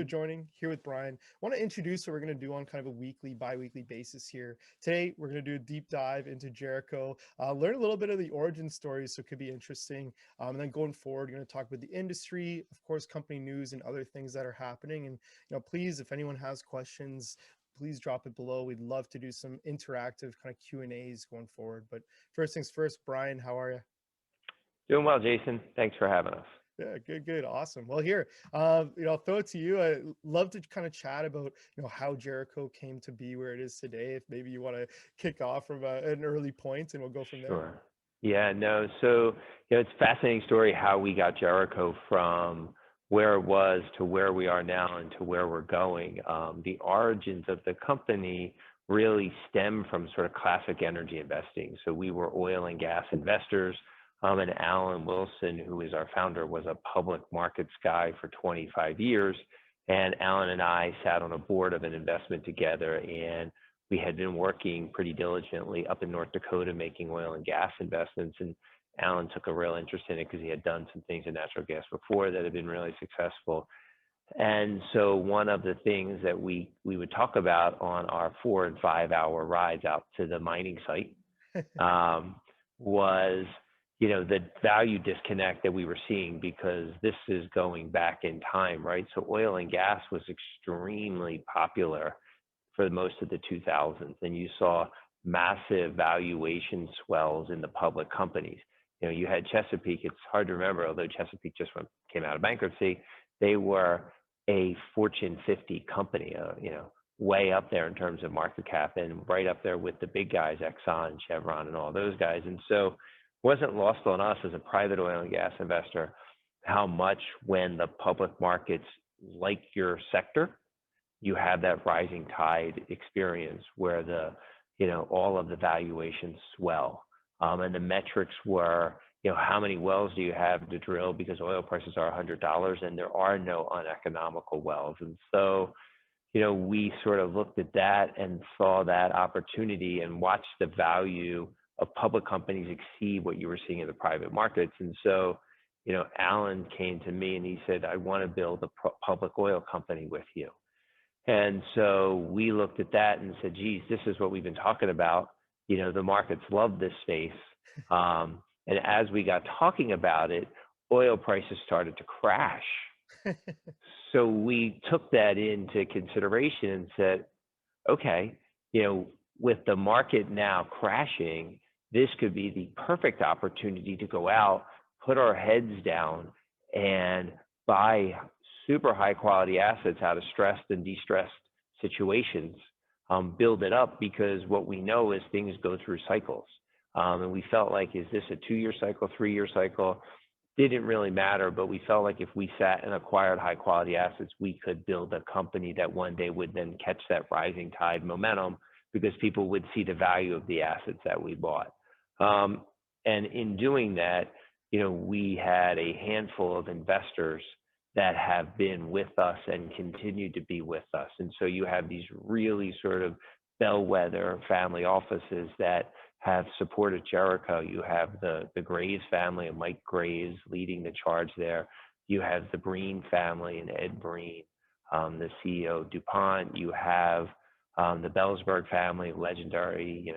for joining here with Brian. I want to introduce what we're going to do on kind of a weekly, bi-weekly basis here. Today, we're going to do a deep dive into Jericho, learn a little bit of the origin stories, so it could be interesting. And then going forward, we're going to talk about the industry, of course, company news and other things that are happening. And please, if anyone has questions, please drop it below. We'd love to do some interactive kind of Q&As going forward. But first things first, Brian, how are you? Doing well, Jason. Thanks for having us. Yeah, good, awesome. Well, here, I'll throw it to you. I love to kind of chat about, how Jericho came to be where it is today. If maybe you want to kick off from an early point, and we'll go from there. Sure. Yeah, no. So, it's a fascinating story how we got Jericho from where it was to where we are now and to where we're going. The origins of the company really stem from sort of classic energy investing. So we were oil and gas investors. And Alan Wilson, who is our founder, was a public markets guy for 25 years. And Alan and I sat on a board of an investment together, and we had been working pretty diligently up in North Dakota making oil and gas investments. And Alan took a real interest in it because he had done some things in natural gas before that had been really successful. And so one of the things that we would talk about on our 4 and 5 hour rides out to the mining site was the value disconnect that we were seeing, because this is going back in time, right? So oil and gas was extremely popular for most of the 2000s, and you saw massive valuation swells in the public companies. You had Chesapeake. It's hard to remember, although Chesapeake just came out of bankruptcy. They were a Fortune 50 company, way up there in terms of market cap, and right up there with the big guys, Exxon, Chevron, and all those guys. And so wasn't lost on us as a private oil and gas investor how much, when the public markets like your sector, you have that rising tide experience where all of the valuations swell. And the metrics were, how many wells do you have to drill, because oil prices are $100 and there are no uneconomical wells. And so, we sort of looked at that and saw that opportunity and watched the value of public companies exceed what you were seeing in the private markets. And so, Alan came to me and he said, I want to build a public oil company with you. And so we looked at that and said, geez, this is what we've been talking about. The markets love this space. And as we got talking about it, oil prices started to crash. So we took that into consideration and said, okay, with the market now crashing, this could be the perfect opportunity to go out, put our heads down, and buy super high quality assets out of stressed and de-stressed situations, build it up, because what we know is things go through cycles. And we felt like, is this a 2-year cycle, 3-year cycle? Didn't really matter, but we felt like if we sat and acquired high quality assets, we could build a company that one day would then catch that rising tide momentum, because people would see the value of the assets that we bought. And in doing that, we had a handful of investors that have been with us and continue to be with us. And so you have these really sort of bellwether family offices that have supported Jericho. You have the Graves family and Mike Graves leading the charge there. You have the Breen family and Ed Breen, the CEO of DuPont. You have the Bellsberg family, legendary,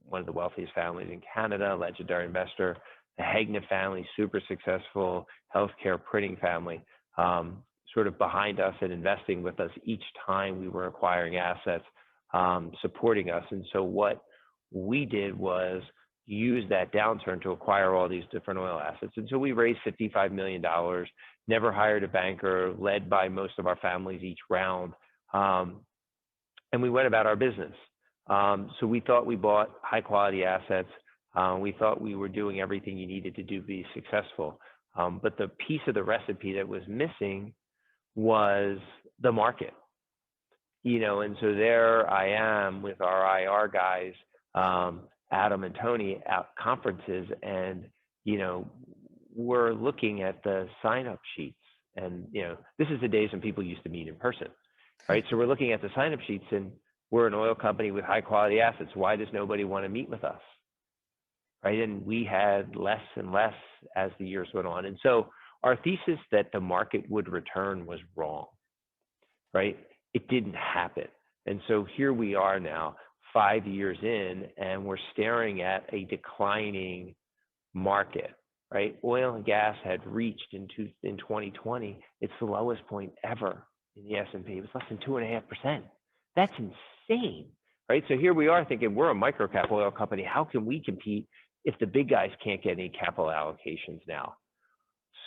one of the wealthiest families in Canada, legendary investor. The Hagna family, super successful healthcare printing family, sort of behind us and investing with us each time we were acquiring assets, supporting us. And so what we did was use that downturn to acquire all these different oil assets. And so we raised $55 million, never hired a banker, led by most of our families each round. And we went about our business. So we thought we bought high quality assets. We thought we were doing everything you needed to do to be successful. But the piece of the recipe that was missing was the market. And so there I am with our IR guys, Adam and Tony, at conferences, and, we're looking at the sign-up sheets. And, this is the days when people used to meet in person, right? So we're looking at the sign-up sheets, and we're an oil company with high quality assets. Why does nobody want to meet with us? Right. And we had less and less as the years went on. And so our thesis that the market would return was wrong. right? It didn't happen. And so here we are now, 5 years in, and we're staring at a declining market, right? Oil and gas had reached in 2020 its the lowest point ever in the S&P. It was less than 2.5%. That's insane, right? So here we are thinking we're a microcap oil company. How can we compete if the big guys can't get any capital allocations now?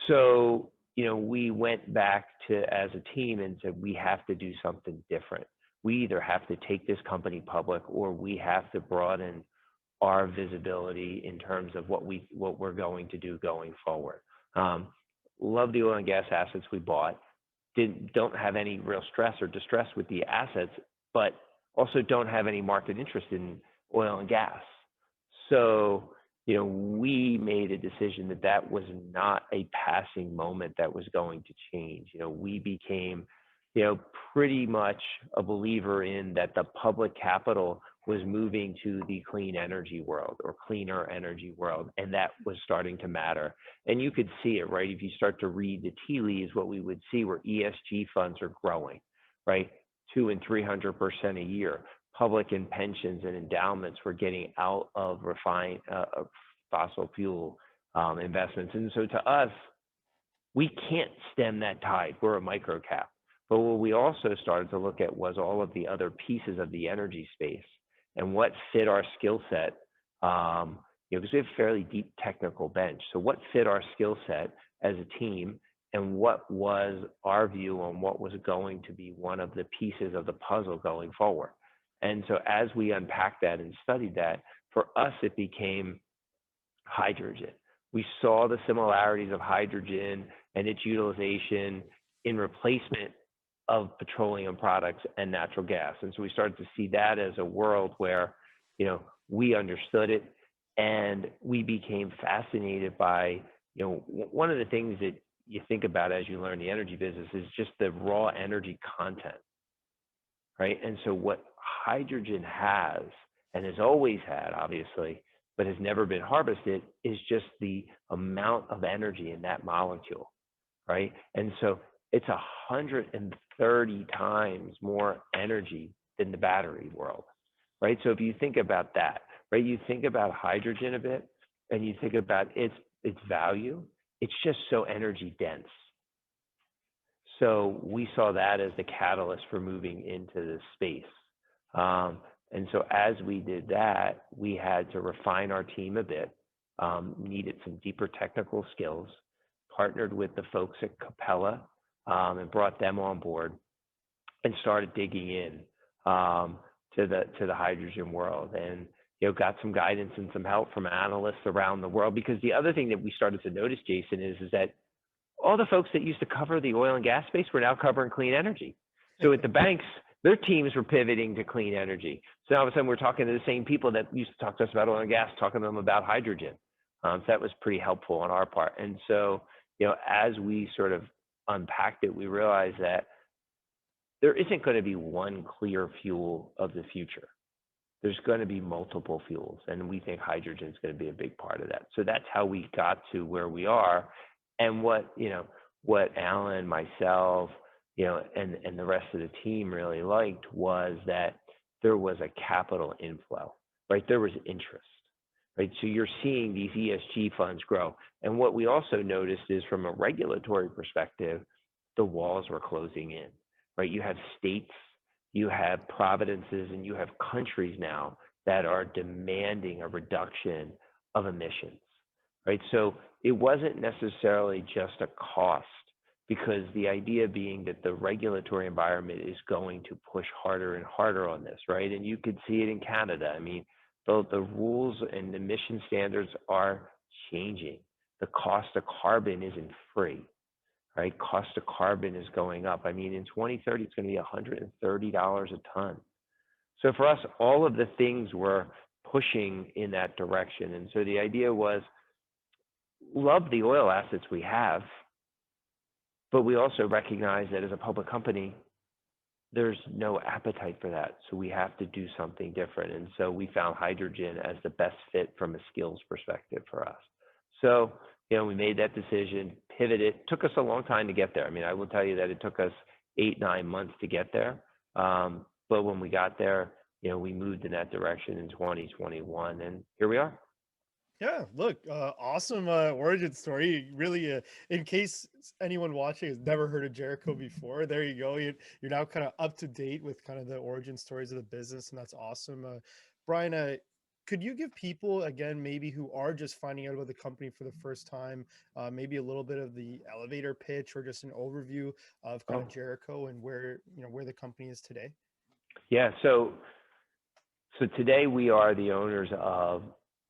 So, we went back to as a team and said we have to do something different. We either have to take this company public or we have to broaden our visibility in terms of what we're going to do going forward. Love the oil and gas assets we bought. Don't have any real stress or distress with the assets, but also don't have any market interest in oil and gas. So, we made a decision that was not a passing moment that was going to change. We became, pretty much a believer in that the public capital was moving to the clean energy world or cleaner energy world, and that was starting to matter. And you could see it, right? If you start to read the tea leaves, what we would see were ESG funds are growing, right? 200% and 300% a year. Public and pensions and endowments were getting out of refined fossil fuel investments. And so to us, we can't stem that tide. We're a microcap. But what we also started to look at was all of the other pieces of the energy space and what fit our skill set, because we have a fairly deep technical bench. So what fit our skill set as a team and what was our view on what was going to be one of the pieces of the puzzle going forward. And so as we unpacked that and studied that, for us, it became hydrogen. We saw the similarities of hydrogen and its utilization in replacement of petroleum products and natural gas. And so we started to see that as a world where, we understood it and we became fascinated by, one of the things that you think about as you learn the energy business is just the raw energy content, right? And so what hydrogen has and has always had, obviously, but has never been harvested is just the amount of energy in that molecule, right? And so it's 130 times more energy than the battery world, right? So if you think about that, right, you think about hydrogen a bit and you think about its value, it's just so energy dense. So we saw that as the catalyst for moving into this space. And so as we did that, we had to refine our team a bit, needed some deeper technical skills, partnered with the folks at Capella, and brought them on board and started digging in to the hydrogen world, and got some guidance and some help from analysts around the world. Because the other thing that we started to notice, Jason, is that all the folks that used to cover the oil and gas space were now covering clean energy. So at the banks, their teams were pivoting to clean energy. So all of a sudden we're talking to the same people that used to talk to us about oil and gas, talking to them about hydrogen. So that was pretty helpful on our part. And so, as we sort of unpacked it, we realized that there isn't going to be one clear fuel of the future. There's going to be multiple fuels, and we think hydrogen is going to be a big part of that. So that's how we got to where we are. And what Alan, myself, and the rest of the team really liked was that there was a capital inflow, right? There was interest, right? So you're seeing these ESG funds grow. And what we also noticed is from a regulatory perspective, the walls were closing in, right? You have states, you have provinces, and you have countries now that are demanding a reduction of emissions, right? So it wasn't necessarily just a cost, because the idea being that the regulatory environment is going to push harder and harder on this, right? And you could see it in Canada. I mean, the rules and emission standards are changing. The cost of carbon isn't free, right? Cost of carbon is going up. I mean, in 2030, it's going to be $130 a ton. So for us, all of the things were pushing in that direction. And so the idea was, love the oil assets we have, but we also recognize that as a public company, there's no appetite for that. So we have to do something different. And so we found hydrogen as the best fit from a skills perspective for us. So, we made that decision, pivoted. It took us a long time to get there. I mean, I will tell you that it took us 8, 9 months to get there. But when we got there, we moved in that direction in 2021, and here we are. Yeah, look, awesome origin story. Really, in case anyone watching has never heard of Jericho before, there you go. You're now kind of up to date with kind of the origin stories of the business, and that's awesome. Brian, could you give people again, maybe who are just finding out about the company for the first time, maybe a little bit of the elevator pitch or just an overview of kind of Oh, Jericho and where the company is today? yeah. So today we are the owners of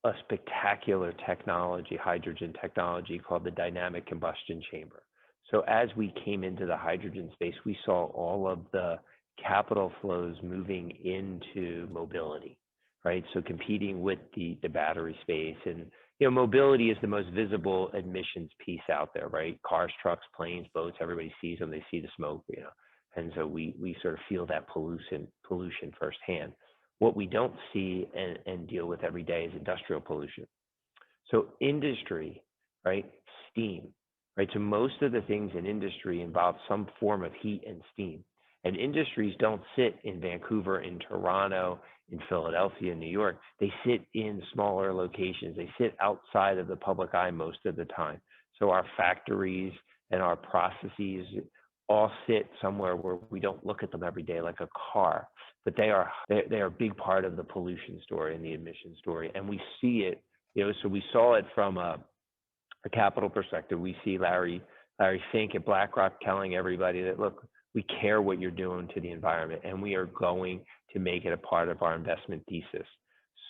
a spectacular technology, hydrogen technology called the dynamic combustion chamber. So as we came into the hydrogen space, we saw all of the capital flows moving into mobility, right? So competing with the battery space. And mobility is the most visible emissions piece out there, right? Cars, trucks, planes, boats, everybody sees them, they see the smoke. And so we sort of feel that pollution firsthand. What we don't see and deal with every day is industrial pollution. So industry, right? Steam, right? So most of the things in industry involve some form of heat and steam. And industries don't sit in Vancouver, in Toronto, in Philadelphia, New York. They sit in smaller locations. They sit outside of the public eye most of the time. So our factories and our processes all sit somewhere where we don't look at them every day like a car, but they are a big part of the pollution story and the emission story. And we see it, so we saw it from a capital perspective. We see Larry Fink at BlackRock telling everybody that, look, we care what you're doing to the environment, and we are going to make it a part of our investment thesis.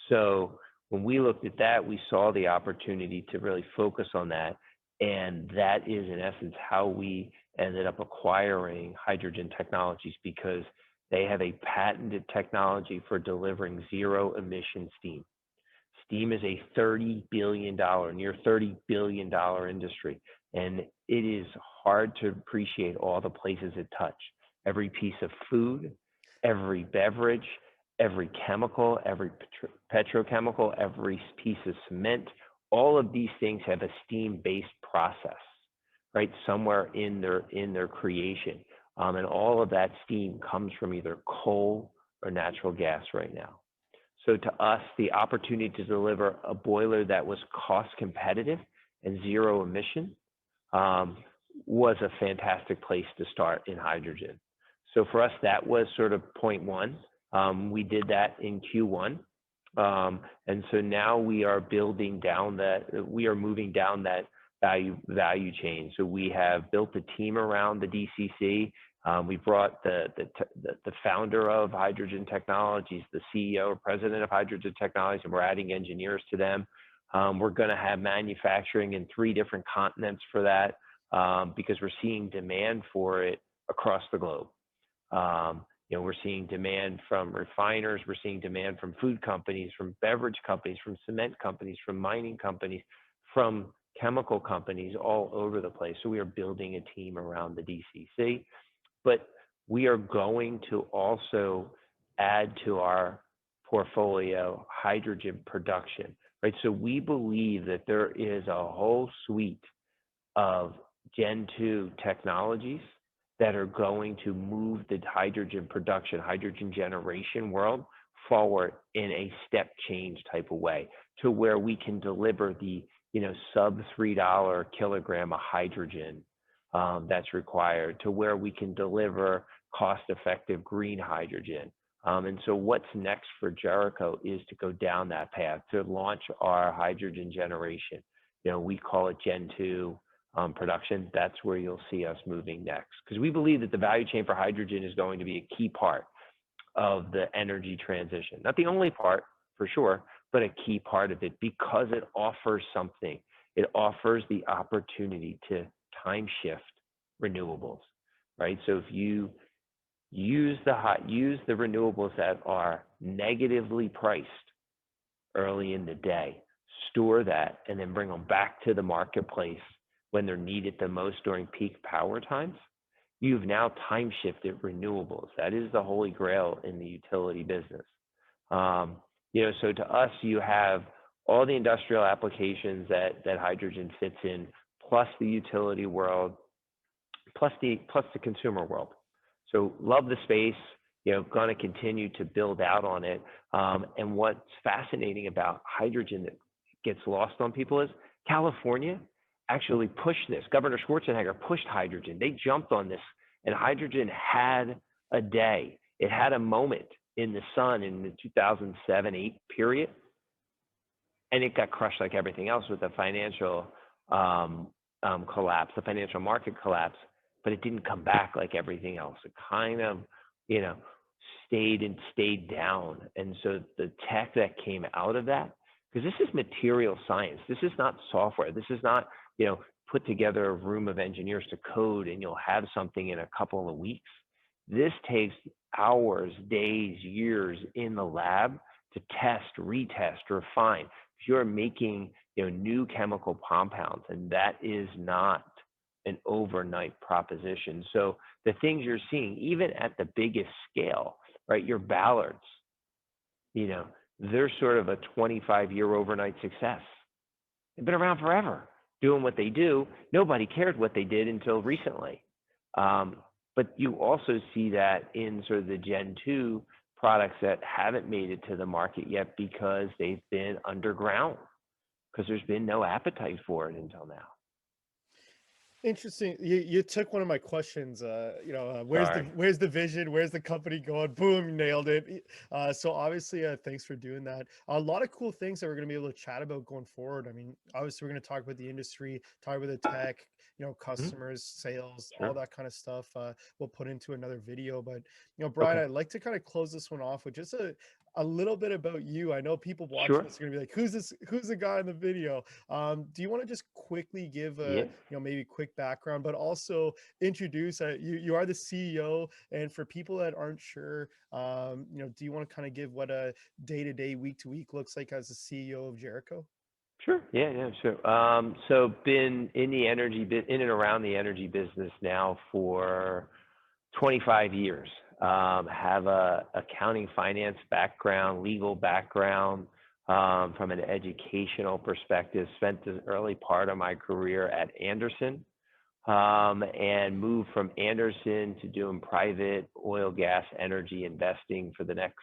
So when we looked at that, we saw the opportunity to really focus on that. And that is, in essence, how we ended up acquiring Hydrogen Technologies, because they have a patented technology for delivering zero emission steam. Steam is a $30 billion, near $30 billion industry. And it is hard to appreciate all the places it touches. Every piece of food, every beverage, every chemical, every petrochemical, every piece of cement, all of these things have a steam-based process, right? Somewhere in their creation. And all of that steam comes from either coal or natural gas right now. So to us, the opportunity to deliver a boiler that was cost competitive and zero emission was a fantastic place to start in hydrogen. So for us, that was sort of point one. We did that in Q1. And so now we are moving down that value chain. So we have built a team around the DCC. We brought the founder of Hydrogen Technologies, the CEO or president of Hydrogen Technologies, and we're adding engineers to them. We're going to have manufacturing in 3 different continents for that, because we're seeing demand for it across the globe. We're seeing demand from refiners, we're seeing demand from food companies, from beverage companies, from cement companies, from mining companies, from chemical companies all over the place. So we are building a team around the DCC. But we are going to also add to our portfolio hydrogen production, right? So we believe that there is a whole suite of Gen 2 technologies that are going to move the hydrogen production, hydrogen generation world forward in a step change type of way, to where we can deliver the sub $3 kilogram of hydrogen that's required, to where we can deliver cost-effective green hydrogen. And so what's next for Jericho is to go down that path, to launch our hydrogen generation. We call it Gen 2 production. That's where you'll see us moving next, because we believe that the value chain for hydrogen is going to be a key part of the energy transition. Not the only part, for sure, but a key part of it, because it offers something. It offers the opportunity to time shift renewables, right? So if you use the renewables that are negatively priced early in the day, store that, and then bring them back to the marketplace when they're needed the most during peak power times, you've now time shifted renewables. That is the holy grail in the utility business. So to us, you have all the industrial applications that hydrogen fits in, plus the utility world, plus the consumer world. So love the space, going to continue to build out on it. And what's fascinating about hydrogen that gets lost on people is California actually pushed this. Governor Schwarzenegger pushed hydrogen. They jumped on this, and hydrogen had a day. It had a moment in the sun in the 2007-8 period, and it got crushed like everything else with the financial collapse, the financial market collapse. But it didn't come back like everything else. It kind of, you know, stayed down. And so the tech that came out of that, because this is material science. This is not software. This is not, put together a room of engineers to code and you'll have something in a couple of weeks. This takes hours, days, years in the lab to test, retest, refine. If you're making, new chemical compounds, and that is not an overnight proposition. So the things you're seeing, even at the biggest scale, right? Your Ballards, they're sort of a 25-year overnight success. They've been around forever doing what they do. Nobody cared what they did until recently. But you also see that in sort of the Gen 2 products that haven't made it to the market yet because they've been underground, because there's been no appetite for it until now. Interesting. You took one of my questions. Sorry. Where's the vision? Where's the company going? Boom, nailed it. So obviously, thanks for doing that. A lot of cool things that we're going to be able to chat about going forward. I mean, obviously, we're going to talk about the industry, talk about the tech, Mhm. customers, sales, all Sure. that kind of stuff. We'll put into another video. But Brian, Okay. I'd like to kind of close this one off with just a little bit about you. I know people watching Sure. this are going to be like, "Who's this? Who's the guy in the video?" Do you want to just quickly give Yeah. a maybe quick background, but also introduce you are the CEO, and for people that aren't sure, do you want to kind of give what a day-to-day, week-to-week looks like as the CEO of Jericho? Sure. Yeah, sure. So been in the in and around the energy business now for 25 years. Have a accounting finance background, legal background, from an educational perspective. Spent the early part of my career at Anderson, and moved from Anderson to doing private oil, gas, energy investing for the next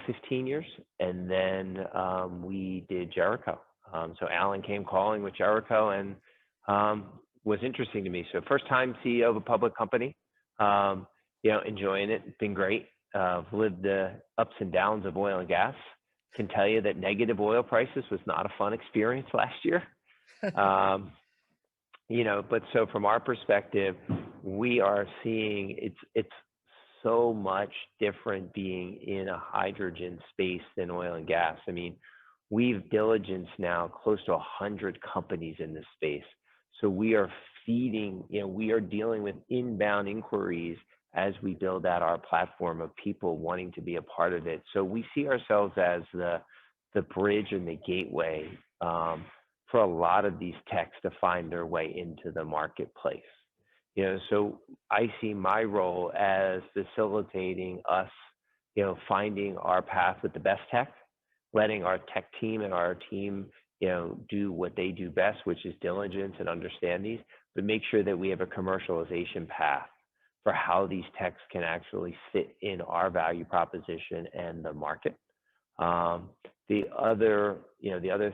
15 years. And then we did Jericho. So Alan came calling with Jericho, and was interesting to me. So first time CEO of a public company, enjoying it. It's been great. Lived the ups and downs of oil and gas. Can tell you that negative oil prices was not a fun experience last year. Um, but so from our perspective, we are seeing it's so much different being in a hydrogen space than oil and gas. I mean, we've diligenced now close to 100 companies in this space. So we are feeding, we are dealing with inbound inquiries as we build out our platform of people wanting to be a part of it. So we see ourselves as the bridge and the gateway, for a lot of these techs to find their way into the marketplace. So I see my role as facilitating us, finding our path with the best tech, letting our tech team and our team, do what they do best, which is diligence and understand these, but make sure that we have a commercialization path for how these techs can actually fit in our value proposition and the market. The other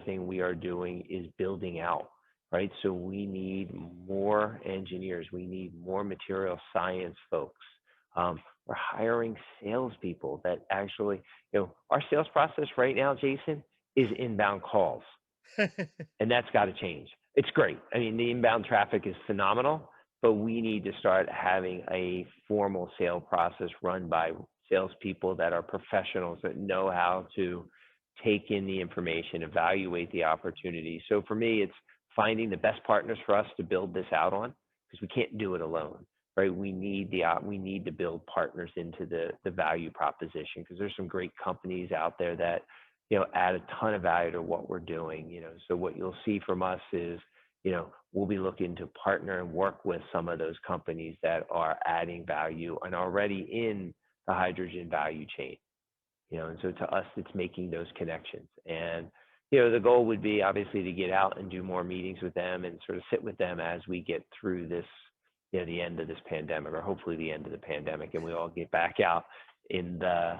thing we are doing is building out, right? So we need more engineers. We need more material science folks. We're hiring salespeople that actually, our sales process right now, Jason, is inbound calls, and that's got to change. It's great. I mean, the inbound traffic is phenomenal, but we need to start having a formal sale process run by salespeople that are professionals that know how to take in the information, evaluate the opportunity. So for me, it's finding the best partners for us to build this out on, because we can't do it alone, right? We need to build partners into the value proposition, because there's some great companies out there that, add a ton of value to what we're doing. So what you'll see from us is, we'll be looking to partner and work with some of those companies that are adding value and already in the hydrogen value chain. And so to us, it's making those connections. And, the goal would be obviously to get out and do more meetings with them and sort of sit with them as we get through this, the end of this pandemic, or hopefully the end of the pandemic, and we all get back out in the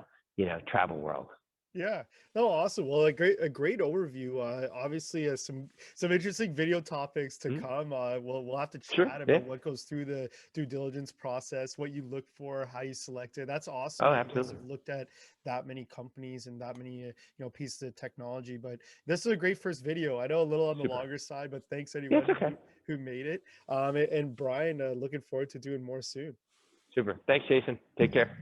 travel world. Yeah. No, awesome. Well, a great overview. Obviously, some interesting video topics to Mhm. come. We'll have to Sure. chat Yeah. about what goes through the due diligence process, what you look for, how you select it. That's awesome Oh, that you guys absolutely. have looked at that many companies and that many pieces of technology. But this is a great first video. I know a little on the Super. longer side, but thanks Yeah, it's anyone okay. who made it. And Brian, looking forward to doing more soon. Super. Thanks, Jason. Take care.